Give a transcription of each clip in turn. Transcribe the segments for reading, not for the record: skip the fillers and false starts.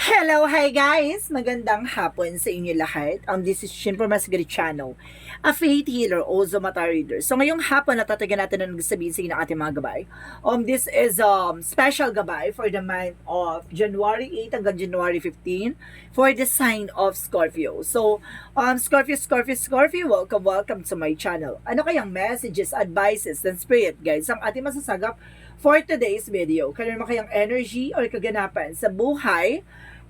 Hello, hi guys! Magandang hapon sa inyo lahat. This is Shinpo Masgari Channel, a faith healer, also mata reader. So ngayong hapon, natatagan natin ang sabihin sa inyo ng ating mga gabay. This is special gabay for the month of January 8 hanggang January 15 for the sign of Scorpio. So, Scorpio, welcome to my channel. Ano kayang messages, advices, and spirit guys ang ating masasagap for today's video? Kaya naman kayang energy or kaganapan sa buhay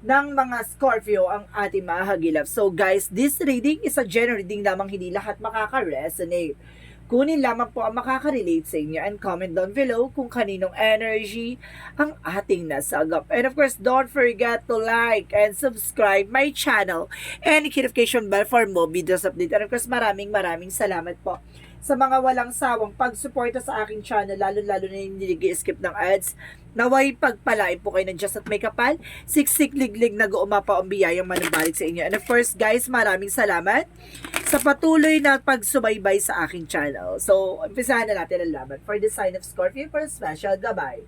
ng mga Scorpio ang ating mahagilap. So guys, this reading is a general reading lamang, hindi lahat makaka-resonate. Kunin lamang po ang makaka-relate sa inyo and comment down below kung kaninong energy ang ating nasagap. And of course, don't forget to like and subscribe my channel and notification bell for more videos update. And of course, maraming salamat po sa mga walang sawang pagsuporta sa aking channel, lalo-lalo na yung niligi-skip ng ads. Naway pagpalain po kayo ng Diyos at may kapal, siksik liglig na umapa ang biyayang manubalik sa inyo. And of course guys, maraming salamat sa patuloy na pagsubaybay sa aking channel. So, umpisahan na natin ang laban for the sign of Scorpio for a special gabay.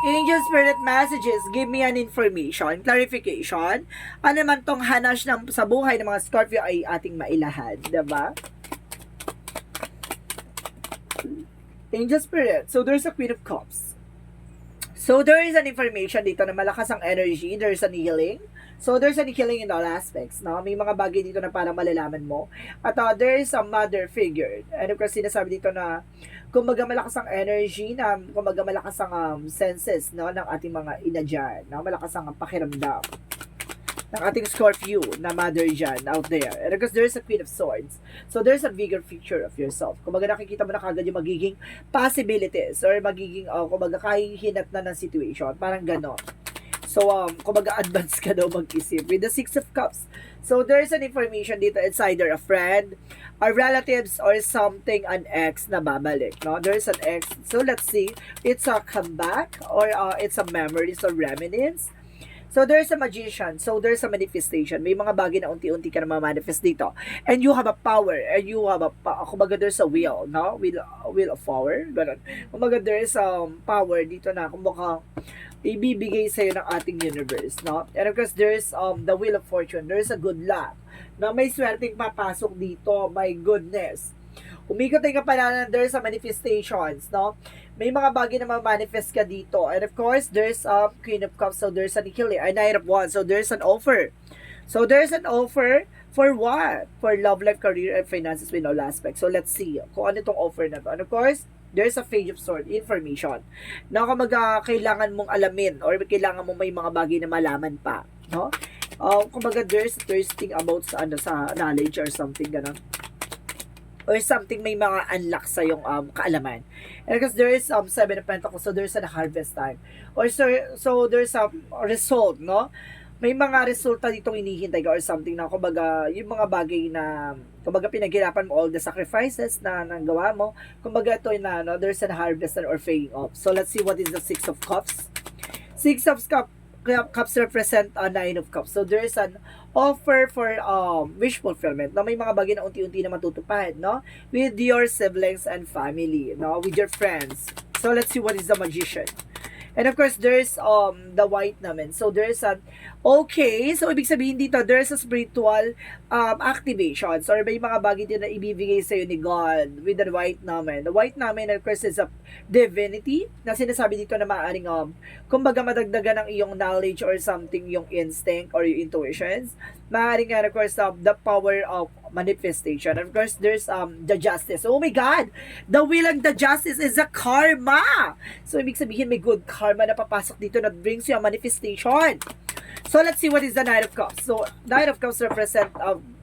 Angel Spirit Messages, give me an information, clarification. Ano man tong hanas ng, sa buhay ng mga Scorpio ay ating mailahad, diba? Angel Spirit, so there's a Queen of Cups. So there is an information dito na malakas ang energy, there's an healing. So there's an healing in all aspects, no? May mga bagay dito na parang malalaman mo. At there is a mother figure. And of course, sinasabi dito na kumbaga malakas ang energy, na kumbaga malakas ang senses, no, ng ating mga ina dyan, no? Malakas ang pakiramdam ng ating Scorpio na mother dyan out there. And because there's a Queen of Swords. So there's a bigger picture of yourself. Kumbaga nakikita mo na kagad yung magiging possibilities or magiging, kumbaga kahihinat na ng situation. Parang ganon. So, kumbaga advance ka daw mag-isip. With the Six of Cups. So, there's an information dito. It's either a friend, or relatives, or something, an ex na babalik. No? There's an ex. So, let's see. It's a comeback, or it's a memories or reminiscence. So, there's a magician. So, there's a manifestation. May mga bagay na unti-unti ka na ma-manifest dito. And you have a power. And you have a, kumbaga, there's a will. No? Will of power. Ganun. Kumbaga, there's power dito na, kumbaga, ibibigay sa'yo ng ating universe, no? And of course, there's the wheel of fortune. There's a good luck. Na may swerteng papasok dito. My goodness. Umikot ay kapalaran, there's a manifestations, no? May mga bagay na ma-manifest ka dito. And of course, there's Queen of Cups. So there's an healing. A Knight of Wands. So there's an offer. So there's an offer for what? For love life, career, and finances with all aspects. So let's see kung ano itong offer na to. And of course, there's a Page of Swords, information. Na kumaga kailangan mong alamin or kailangan mong may mga bagay na malaman pa, no? Kumaga there's thirsting about sa ano, sa knowledge or something ganun. Or something, may mga unlock sa yung kaalaman. And because there is Seven of Pentacles, so there's a harvest time. Or so there's a result, no? May mga resulta ditong inihintay ka or something na kumbaga yung mga bagay na kumbaga pinaghirapan mo, all the sacrifices na nagawa mo, kumbaga ito na, no, there's a harvest or paying off. So let's see what is the Six of Cups. Six of Cups represent a Nine of Cups. So there's an offer for wish fulfillment. No, may mga bagay na unti-unti na matutupad, no? With your siblings and family, no? With your friends. So let's see what is the Magician. And of course, there's the white naman. So there's an okay. So ibig sabihin dito, there's a spiritual activations or may mga bagay din na ibibigay sa iyo ni God with the white naman. The white naman, of course, is a divinity na sinasabi dito na maaaring kumbaga madagdagan ng iyong knowledge or something, yung instinct or yung intuitions. Maaaring nga, of course, the power of manifestation. And of course, there's the justice. Oh my God! The will and the justice is a karma! So, ibig sabihin, may good karma na papasok dito that brings you a manifestation. So, let's see what is the Knight of Cups. So, Knight of Cups represent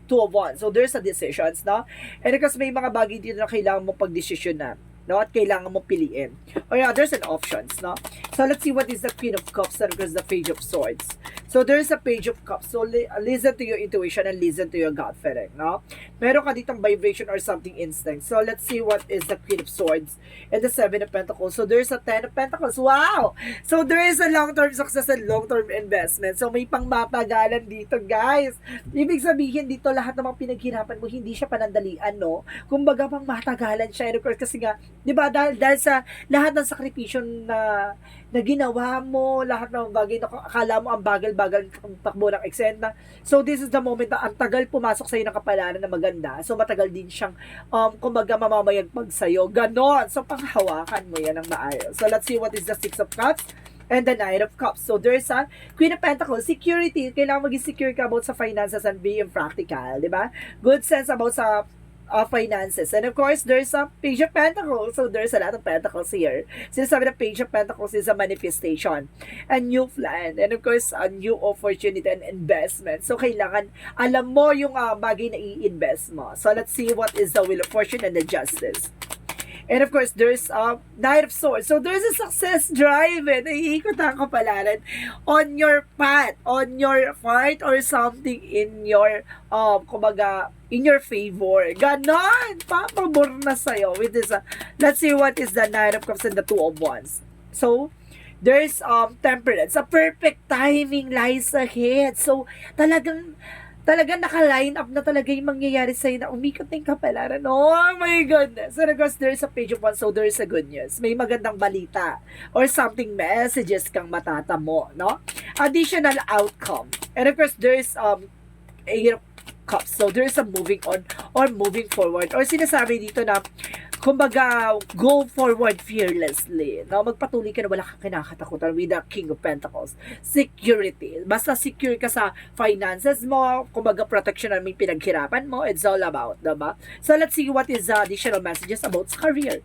Two of Wands. So, there's a decisions, no? And because may mga bagay dito na kailangan mo pag-desisyon na, no? At kailangan mo piliin. Or yeah, there's an options, no? So, let's see what is the Queen of Cups and because the Page of Swords. So there's a Page of Cups. So listen to your intuition and listen to your gut feeling, no? Meron ka ditong vibration or something instinct. So let's see what is the Queen of Swords and the Seven of Pentacles. So there's a Ten of Pentacles. Wow! So there is a long-term success and long-term investment. So may pangmatagalan dito, guys. Ibig sabihin dito lahat ng mga pinaghirapan mo, hindi siya panandalian, no? Kumbaga pangmatagalan siya. And of course, kasi nga, di ba, dahil sa lahat ng sakripisyo na ginawa mo, lahat ng bagay na akala mo ang bagal-bagal ng takbo ng eksena. So, this is the moment na ang tagal pumasok sa'yo ng kapalaran na maganda. So, matagal din siyang, kumbaga, mamamayagpag sa'yo. Ganon. So, panghawakan mo yan ng maayos. So, let's see what is the Six of Cups and the Knight of Cups. So, there's a Queen of Pentacles, security. Kailangan maging secure ka about sa finances and being practical, di ba? Good sense about sa finances. And of course, there's a Page of Pentacles. So, there's a lot of Pentacles here. Sinasabi na Page of Pentacles is a manifestation, a new plan, and of course, a new opportunity and investment. So, kailangan alam mo yung bagay na i-invest mo. So, let's see what is the Wheel of Fortune and the Justice. And of course, there's a Knight of Swords. So, there's a success drive. Naiikot ang kapalaran on your path, on your part, or something in your, kumbaga, in your favor. Ganon! Papabor na sa'yo with this. Let's see what is the Knight of Cups and the Two of Wands. So, there's temperance. A perfect timing lies ahead. So, talagang naka-line up na talaga yung mangyayari sa'yo na umikot na yung kapalaran. Oh my goodness. So, of course, there's a Page of Wands, so there's a good news. May magandang balita or something messages kang matatamo, no? Additional outcome. And of course, there's Eight of Cups. So, there's a moving on or moving forward. Or sinasabi dito na, kumbaga, go forward fearlessly. No? Magpatuloy ka na wala kang kinakatakutan with the King of Pentacles. Security. Basta secure ka sa finances mo, kumbaga protection na may pinaghirapan mo, it's all about, diba? So, let's see what is the additional messages about sa career.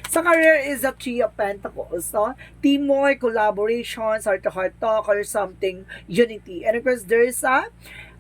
Sa career is a Three of Pentacles, no? Teamwork, collaborations, heart-to-heart talk, or something, unity. And of course, there's a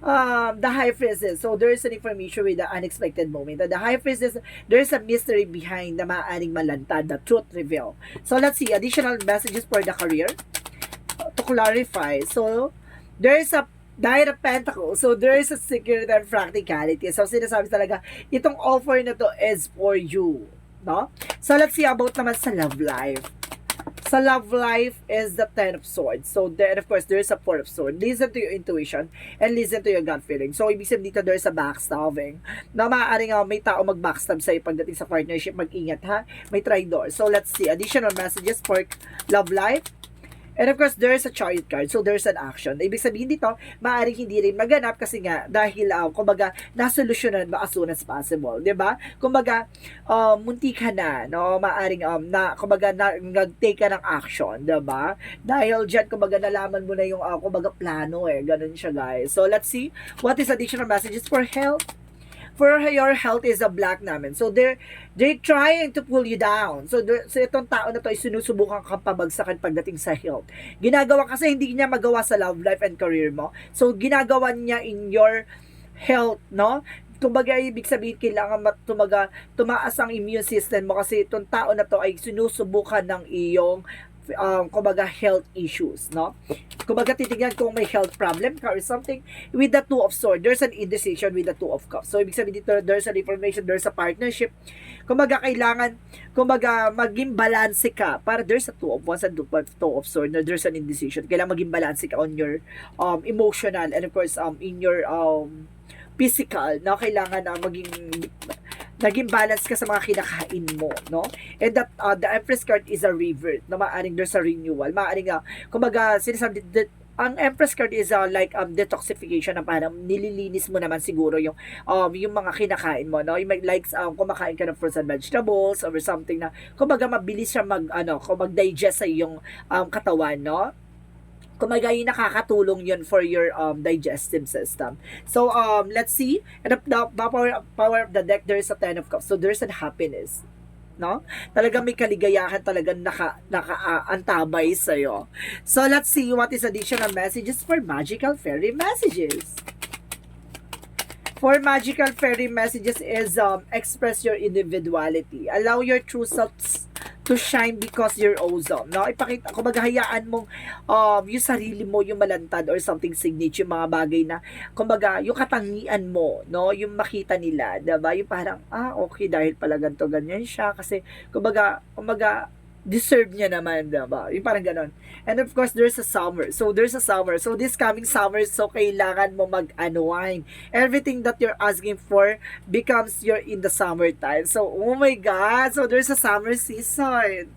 the High Priestess. So, there's an information with the unexpected moment. The High Priestess, there's a mystery behind the maaaring malantad, the truth reveal. So, let's see, additional messages for the career to clarify. So, there's a Knight of Pentacles. So, there is a security and practicality. So, sinasabi talaga, itong offer na to is for you. No? So, let's see about naman sa love life. Sa love life is the Ten of Swords. So, then, of course, there's a Four of Swords. Listen to your intuition and listen to your gut feeling. So, ibig sabihin dito, there's a backstabbing. Na maaaring may tao mag-backstab sa'yo pagdating sa partnership. Mag-ingat, ha? May traitor. So, let's see. Additional messages for love life. And of course, there's a Chariot card. So, there's an action. Ibig sabihin dito, maaaring hindi rin maganap kasi nga, dahil, kumbaga, nasolusyonan ba as soon as possible. Diba? Kumbaga, munti ka na, no? Maaaring, kumbaga, nag-take ka ng action. Diba? Dahil dyan, kumbaga, nalaman mo na yung, kumbaga, plano Ganun siya, guys. So, let's see. What is additional messages for health? For your health is a black naman. So, they're trying to pull you down. So itong tao na to ay sinusubukan kang pabagsakan pagdating sa health. Ginagawa kasi hindi niya magawa sa love life and career mo. So, ginagawa niya in your health, no? Kumbaga, ibig sabihin, kailangan tumaas ang immune system mo kasi itong tao na to ay sinusubukan ng iyong kumbaga health issues, no? Kumbaga titingnan kung may health problem ka or something. With the Two of Swords, there's an indecision with the Two of Cups. So ibig sabihin dito, there's an information, there's a partnership. Kumbaga kailangan, kumbaga maging balanse ka para there's a Two of Wands and Two of Swords. There's an indecision. Kailangan maging balanse ka on your emotional and of course in your physical, no? Kailangan na naging balance ka sa mga kinakain mo, no? And that the Empress card is a revert, na maaring there's a renewal, maaring kumbaga sinasabi ang Empress card is like detoxification, na parang nililinis mo naman siguro yung mga kinakain mo, no? Yung like kumakain ka ng fruits and vegetables or something na kumbaga mabilis siya mag-digest sa iyong katawan, no? Kumbaga yung nakakatulong yun for your digestive system. So, let's see. And the power of the deck, there's a Ten of Cups. So, there's a happiness. No? Talagang may kaligayahan, talagang naka-antabay sa'yo. So, let's see what is additional messages for magical fairy messages. For magical fairy messages is express your individuality. Allow your true self to shine because you're awesome, no? Ipakita, kumbaga hayaan mong yung sarili mo yung malantad or something signature, yung mga bagay na kumbaga yung katangian mo, no? Yung makita nila, 'di ba? Yung parang okay dahil pala ganto ganyan siya kasi kumbaga deserve niya naman, diba? Yung parang ganon. And of course, there's a summer. So, there's a summer. So, this coming summer, so kailangan mo mag-unwind. Everything that you're asking for becomes you're in the summertime. So, oh my God! So, there's a summer season.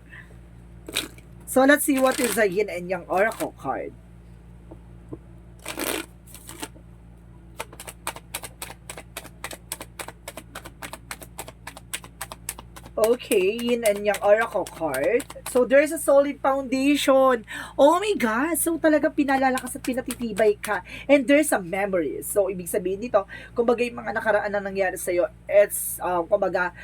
So, let's see what is the yin and yang oracle card. Okay, yin and yang oracle card. So, there's a solid foundation. Oh my God! So, talaga pinalalakas at pinatitibay ka. And there's a memories. So, ibig sabihin dito, kumbaga yung mga nakaraan na nangyari sa'yo, it's, kumbaga,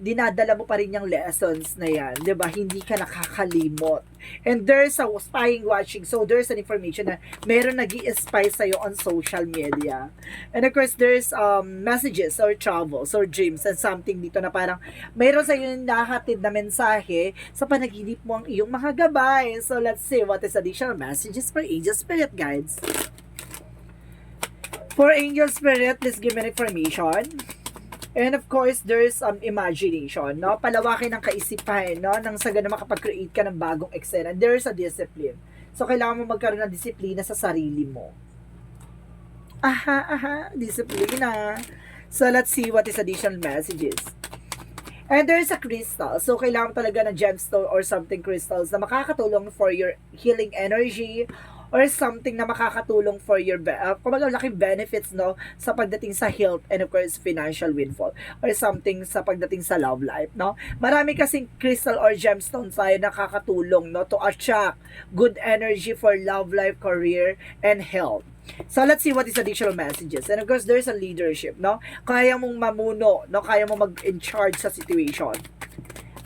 dinadala mo pa rin yung lessons na yan, 'di ba? Hindi ka nakakalimot. And there's a spying watching. So there's an information na meron nag-i-spy sa iyo on social media. And of course there's messages or travels or dreams and something dito na parang meron sa iyo nahatid na mensahe sa panaginip mo ang iyong mga gabay. So let's see what is additional messages for angel spirit guides. For angel spirit, please give me information. And of course, there's imagination, no? Palawakin ng kaisipan, no? Nang sa ganun makapag-create ka ng bagong eksena. There's a discipline. So, kailangan mo magkaroon ng disiplina sa sarili mo. Disiplina. So, let's see what is additional messages. And there's a crystal. So, kailangan talaga ng gemstone or something crystals na makakatulong for your healing energy or something na makakatulong for your kumbaga laking benefits, no, sa pagdating sa health and of course financial windfall or something sa pagdating sa love life, no. Marami kasing crystal or gemstones tayo nakakatulong, no, to attract good energy for love life, career and health. So let's see what is additional messages. And of course there's a leadership, no. Kaya mong mamuno, no, kaya mong mag-in charge sa situation.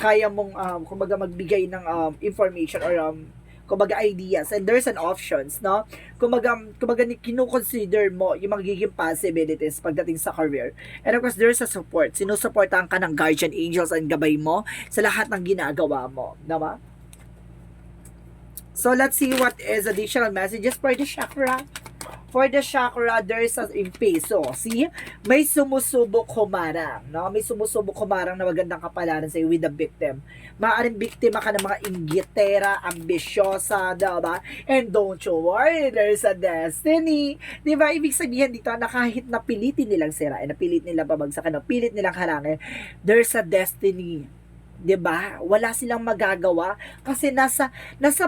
Kaya mong kumbaga magbigay ng information or kumbaga ideas, and there's an options, no? Kumbaga kino-consider mo yung magiging possibilities pagdating sa career. And of course, there's a support. Sinusuportahan ka ng guardian angels and gabay mo sa lahat ng ginagawa mo, diba? So, let's see what is additional messages for the chakra. For the chakra, there's a peso. See? May sumusubok humarang, no? May sumusubok humarang na magandang kapalaran sa'yo with the victim. Maaaring biktima ka ng mga inggitera, ambisyosa, diba? And don't you worry, there's a destiny. Diba? Ibig sabihin dito na kahit napilitin nilang sirain, napilit nilang pabagsakan, napilit nilang harangin, there's a destiny. 'Di ba? Wala silang magagawa kasi nasa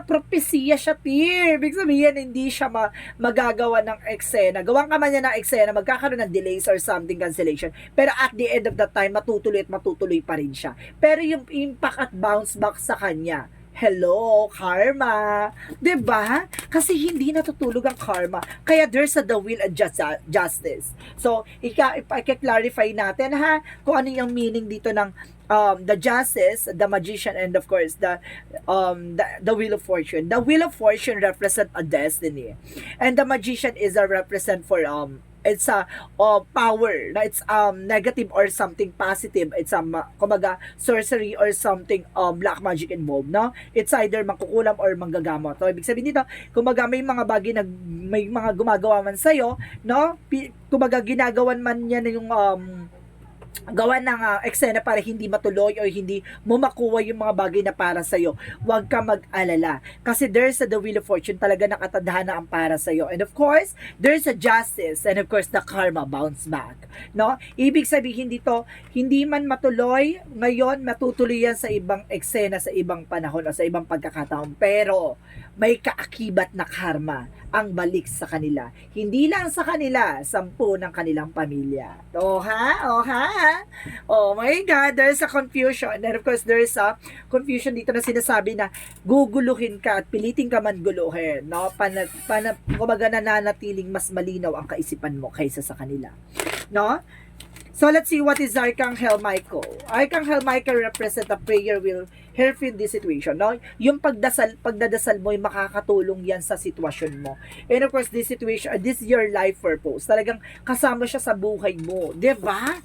propesiya siya, Ibig sabihin hindi siya magagawa ng eksena. Gawan ka man niya ng eksena, magkakaroon ng delays or something, cancellation. Pero at the end of the time, matutuloy pa rin siya. Pero yung impact at bounce back sa kanya, hello, karma. 'Di ba? Kasi hindi natutulog ang karma. Kaya there's the will and justice. So, i-clarify natin kung ano yung meaning dito ng the justice, the magician, and of course the wheel of fortune. The wheel of fortune represent a destiny, and the magician is a represent for it's a power na it's negative or something positive. It's kumbaga sorcery or something black magic involved, no? It's either mangkukulam or manggagamot. So ibig sabihin dito, kumbaga may mga bagay na may mga gumagawa man sa iyo, no? Kumbaga ginagawan man niya na yung gawa ng eksena para hindi matuloy o hindi mo makuha yung mga bagay na para sa'yo. Huwag ka mag-alala. Kasi there's the wheel of fortune, talaga nakatadhana ang para sa'yo. And of course, there's a justice. And of course, the karma bounce back. No? Ibig sabihin dito, hindi man matuloy, ngayon matutuloy yan sa ibang eksena, sa ibang panahon o sa ibang pagkakataon. Pero, may kaakibat na karma ang balik sa kanila. Hindi lang sa kanila, 10 ng kanilang pamilya. Oh my God, there's a confusion. And of course, there's a confusion dito na sinasabi na guguluhin ka at pilitin ka man guluhin. No? Kumbaga nananatiling mas malinaw ang kaisipan mo kaysa sa kanila. No? So, let's see what is Archangel Michael. Archangel Michael represent a prayer will help in this situation, no? Yung pagdadasal mo, yung makakatulong yan sa sitwasyon mo. And of course, this situation, this is your life purpose. Talagang kasama siya sa buhay mo. 'Di ba?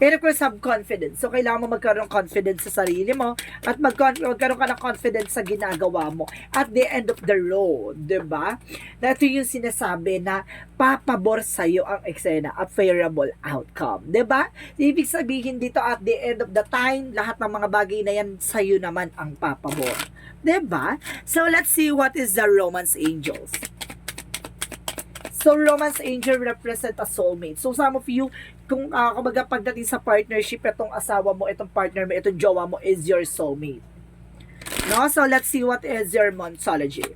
And of course, have confidence. So, kailangan mo magkaroon ng confidence sa sarili mo at magkaroon ka ng confidence sa ginagawa mo at the end of the road, diba? Na ito yung sinasabi na papabor sa'yo ang eksena, a favorable outcome, diba? Ibig sabihin dito, at the end of the time, lahat ng mga bagay na yan, sa'yo naman ang papabor. Diba? So, let's see what is the romance angels. So, romance angel represent a soulmate. So, some of you, kung kumbaga pagdating sa partnership, itong asawa mo, itong partner mo, itong jowa mo is your soulmate. No? So, let's see what is your Monsology.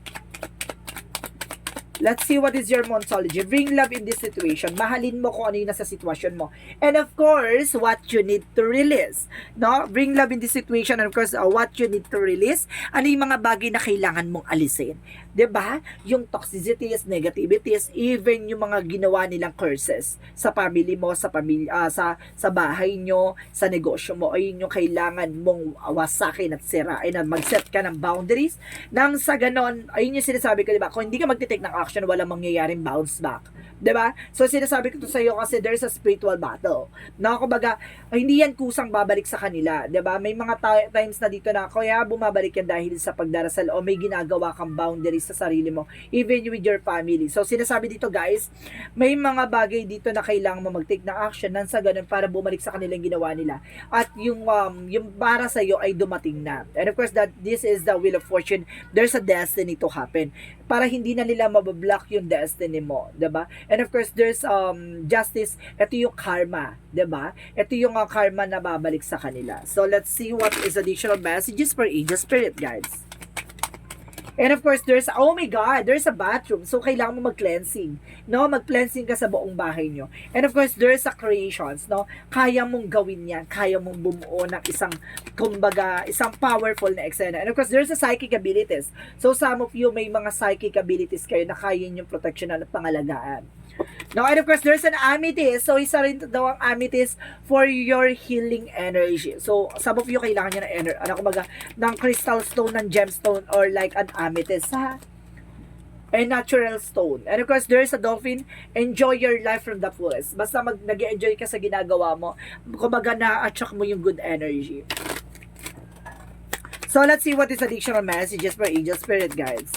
Let's see what is your Monsology. Bring love in this situation. Mahalin mo kung ano yung nasa sitwasyon mo. And of course, what you need to release. No? Bring love in this situation. And of course, what you need to release. Ano yung mga bagay na kailangan mong alisin. 'Di ba? Yung toxicities, negativities, even yung mga ginawa nilang curses sa family mo, sa pamilya, sa bahay nyo, sa negosyo mo, ayun yung kailangan mong wasakin at sirain at mag-set ka ng boundaries. Nang sa ganon, ayun yung sinasabi ko, 'di ba? Kung hindi ka magte-take ng action, walang mangyayaring bounce back. 'Di ba? So sinasabi ko to sa iyo kasi there's a spiritual battle. Na kumbaga, hindi yan kusang babalik sa kanila, 'di ba? May mga times na dito na kaya bumabalik yan dahil sa pagdarasal o may ginagawa kang boundaries sa sarili mo, even with your family. So sinasabi dito, guys, may mga bagay dito na kailangan mo mag-take ng action nang sa ganun para bumalik sa kanilang ginawa nila. At yung para sa iyo ay dumating na. And of course, that this is the wheel of fortune. There's a destiny to happen. Para hindi na nila mabablock yung destiny mo, 'di ba? And of course, there's justice. Ito yung karma, 'di ba? Ito yung karma na babalik sa kanila. So let's see what is additional messages for angel spirit, guys. And of course, oh my God, there's a bathroom. So, kailangan mo mag-cleansing. No? Mag-cleansing ka sa buong bahay nyo. And of course, there's a creations. No? Kaya mong gawin yan. Kaya mong bumuo ng isang, kumbaga, isang powerful na eksena. And of course, there's a psychic abilities. So, some of you, may mga psychic abilities kayo na kaya nyo proteksyonan at pangalagaan. No, and of course, there's an amethyst. So, isa rin daw ang amethyst for your healing energy. So, some of you kailangan nyo ng crystal stone, ng gemstone, or like an amethyst, ha? A natural stone. And of course, there's a dolphin. Enjoy your life from the fullest. Basta nag-enjoy ka sa ginagawa mo, kumbaga na-attract mo yung good energy. So, let's see what is additional messages for angel spirit, guys.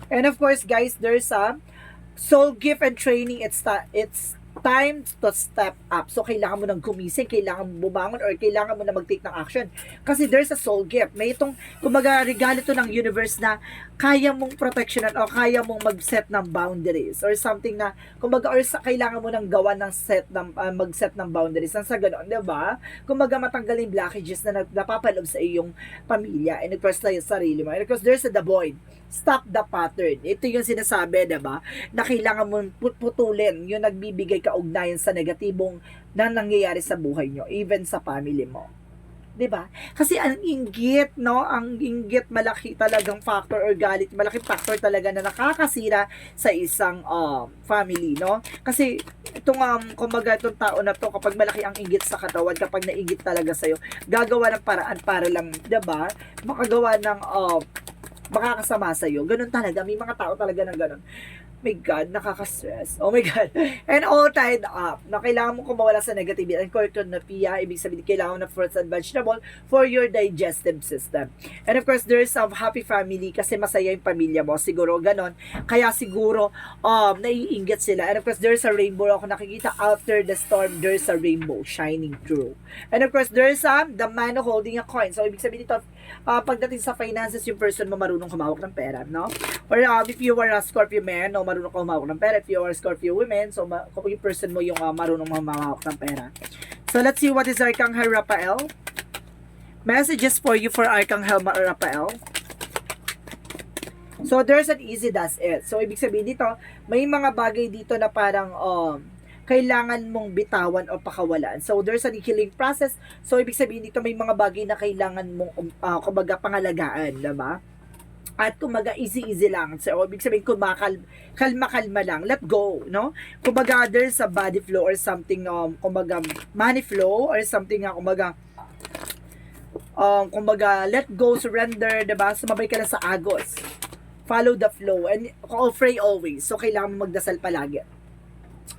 And of course, guys, there's a soul gift and training. It's time to step up. So, kailangan mo nang gumising, kailangan mo bumangon, or kailangan mo na mag-take ng action. Kasi there's a soul gift. May itong, kumbaga, regalo to ng universe na kaya mong protectionan o kaya mong mag-set ng boundaries or something na, kumbaga, or kailangan mo nang gawa ng mag-set ng boundaries. Nang sa ganoon, di ba? Kumbaga, matanggal yung blockages na napapalob sa iyong pamilya and of course, sa sarili mo. And of course, there's the void. Stop the pattern. Ito yung sinasabi, diba? Na kailangan mong putulin yung nagbibigay kaugnayan sa negatibong na nangyayari sa buhay nyo, even sa family mo. Diba? Kasi ang inggit, no? Ang inggit, malaki talagang factor or galit, malaking factor talaga na nakakasira sa isang family, no? Kasi itong, kumbaga, itong tao na to, kapag malaki ang inggit sa katawan, kapag nainggit talaga sa'yo, gagawa ng paraan para lang, diba? Makagawa ng, makakasama sa'yo. Ganun talaga. May mga tao talaga ng ganun. My God, nakaka-stress. Oh my God. And all tied up. Na kailangan mo kumawala sa negativity and cornucopia. Ibig sabihin, kailangan na fruits and vegetable for your digestive system. And of course, there's a happy family kasi masaya yung pamilya mo. Siguro, ganon. Kaya siguro, naiinggit sila. And of course, there's a rainbow. Ako nakikita, after the storm, there's a rainbow shining through. And of course, there's the man holding a coin. So, ibig sabihin dito, pagdating sa finances, yung person mo marunong kumawak ng pera, no? Or if you are a Scorpio man, no, marunong kumawak ng pera. If you are a Scorpio woman, so yung person mo yung marunong kumawak ng pera. So, let's see what is Archangel Raphael. Messages for you for Archangel Raphael. So, there's an easy does it. So, ibig sabihin dito, may mga bagay dito na parang, kailangan mong bitawan o pakawalan. So, there's a healing process. So, ibig sabihin dito, may mga bagay na kailangan mong, kumbaga, pangalagaan, diba? At kumbaga, easy lang. So, ibig sabihin, kalma lang. Let go, no? Kumbaga, there's a body flow or something, kumbaga, money flow or something, kumbaga, let go, surrender, diba? Sumabay ka lang sa agos. Follow the flow. And pray always. So, kailangan mo magdasal palagi.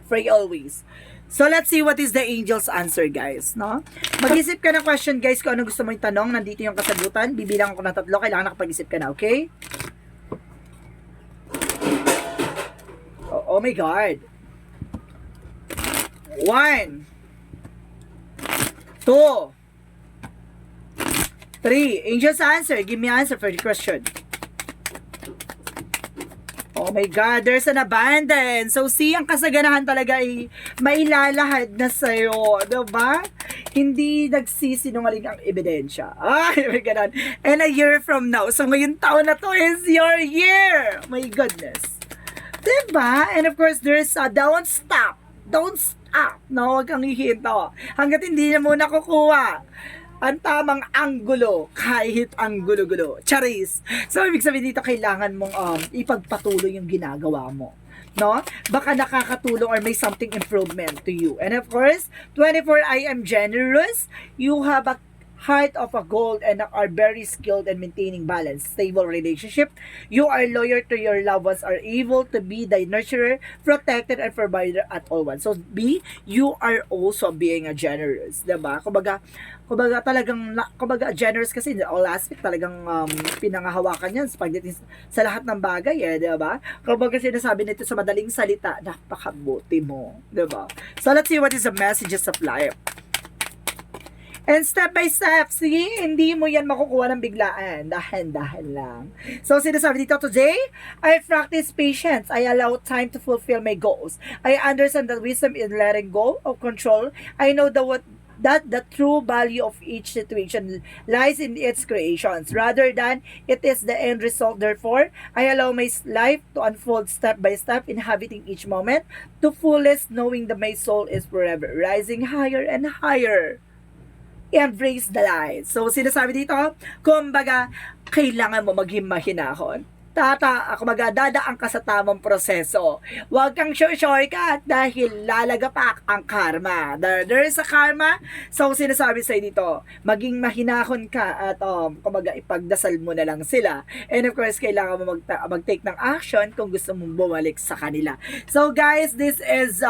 Pray always. So, let's see what is the angel's answer, guys, no? Mag-isip ka ng question, guys, kung ano gusto mo yung tanong. Nandito yung kasagutan. Bibilang ako ng 3. Kailangan nakapag-isip ka na, okay? Oh my God. 1, 2, 3. Angel's answer. Give me answer for the question. Oh my God, there's an abundance. So, see, ang kasaganahan talaga ay mailalahad na sa'yo. Diba? Hindi nagsisinungaling ang ebidensya. Ay, may ganun. And a year from now. So, ngayon taon na to is your year. My goodness. Diba? And of course, there's a don't stop. Don't stop. No, huwag kang hihinto. Hanggat hindi na muna kukuha ang tamang anggulo, kahit ang gulo-gulo. Charis! So, ibig sabihin dito, kailangan mong ipagpatuloy yung ginagawa mo. No? Baka nakakatulong or may something improvement to you. And of course, 24, I am generous. You have a heart of a gold and are very skilled in maintaining balance, stable relationship. You are loyal to your loved ones, are able to be the nurturer, protected, and provider at all once. So, B, you are also being a generous. Diba? Kumbaga generous kasi in all aspect talagang pinangahawakan yan pagdating sa lahat ng bagay diba? Kumbaga sinasabi nito sa madaling salita, napakabuti mo, diba? So let's see what is the messages of life. And step by step, see, hindi mo yan makukuha ng biglaan. Dahan-dahan lang. So, sinasabi dito, today, I practice patience. I allow time to fulfill my goals. I understand the wisdom in letting go of control. I know that the true value of each situation lies in its creations rather than it is the end result. Therefore, I allow my life to unfold step by step, inhabiting each moment to fullest, knowing that my soul is forever rising higher and higher. Embrace the light. So, sinasabi dito, kumbaga, kailangan mo maging mahinahon. Dadaan ka sa tamang proseso. Huwag kang short-shortcut dahil lalagapak ang karma. There is a karma. So, sinasabi sa'yo dito, maging mahinahon ka at kumbaga, ipagdasal mo na lang sila. And of course, kailangan mo mag-take ng action kung gusto mong bumalik sa kanila. So, guys, this is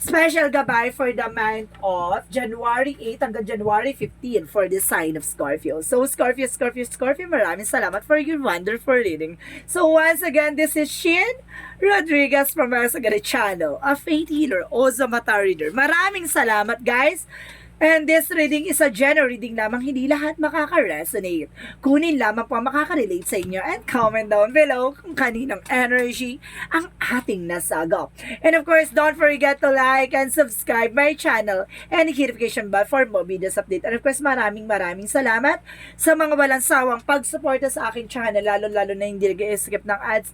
special gabay for the month of January 8 hanggang January 15 for the sign of Scorpio. So, Scorpio, maraming salamat for your wonderful reading. So, once again, this is Shin Rodriguez from Masagari Channel, a faith healer, also mata reader. Maraming salamat, guys. And this reading is a general reading lamang, hindi lahat makaka-resonate. Kunin lamang po ang makaka-relate sa inyo and comment down below kung kaninong energy ang ating nasagap. And of course, don't forget to like and subscribe my channel and hit notification bell for more videos update. And of course, maraming salamat sa mga walang sawang pagsuporta sa aking channel, lalo na hindi nag-skip ng ads.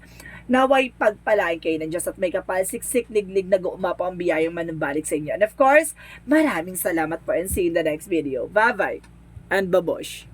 Naway pagpalain kayo ng Diyos at may kapal, siksik, liglig, nag-uuma po ang biyayang manumbalik sa inyo. And of course, maraming salamat po and see you in the next video. Bye-bye and babosh!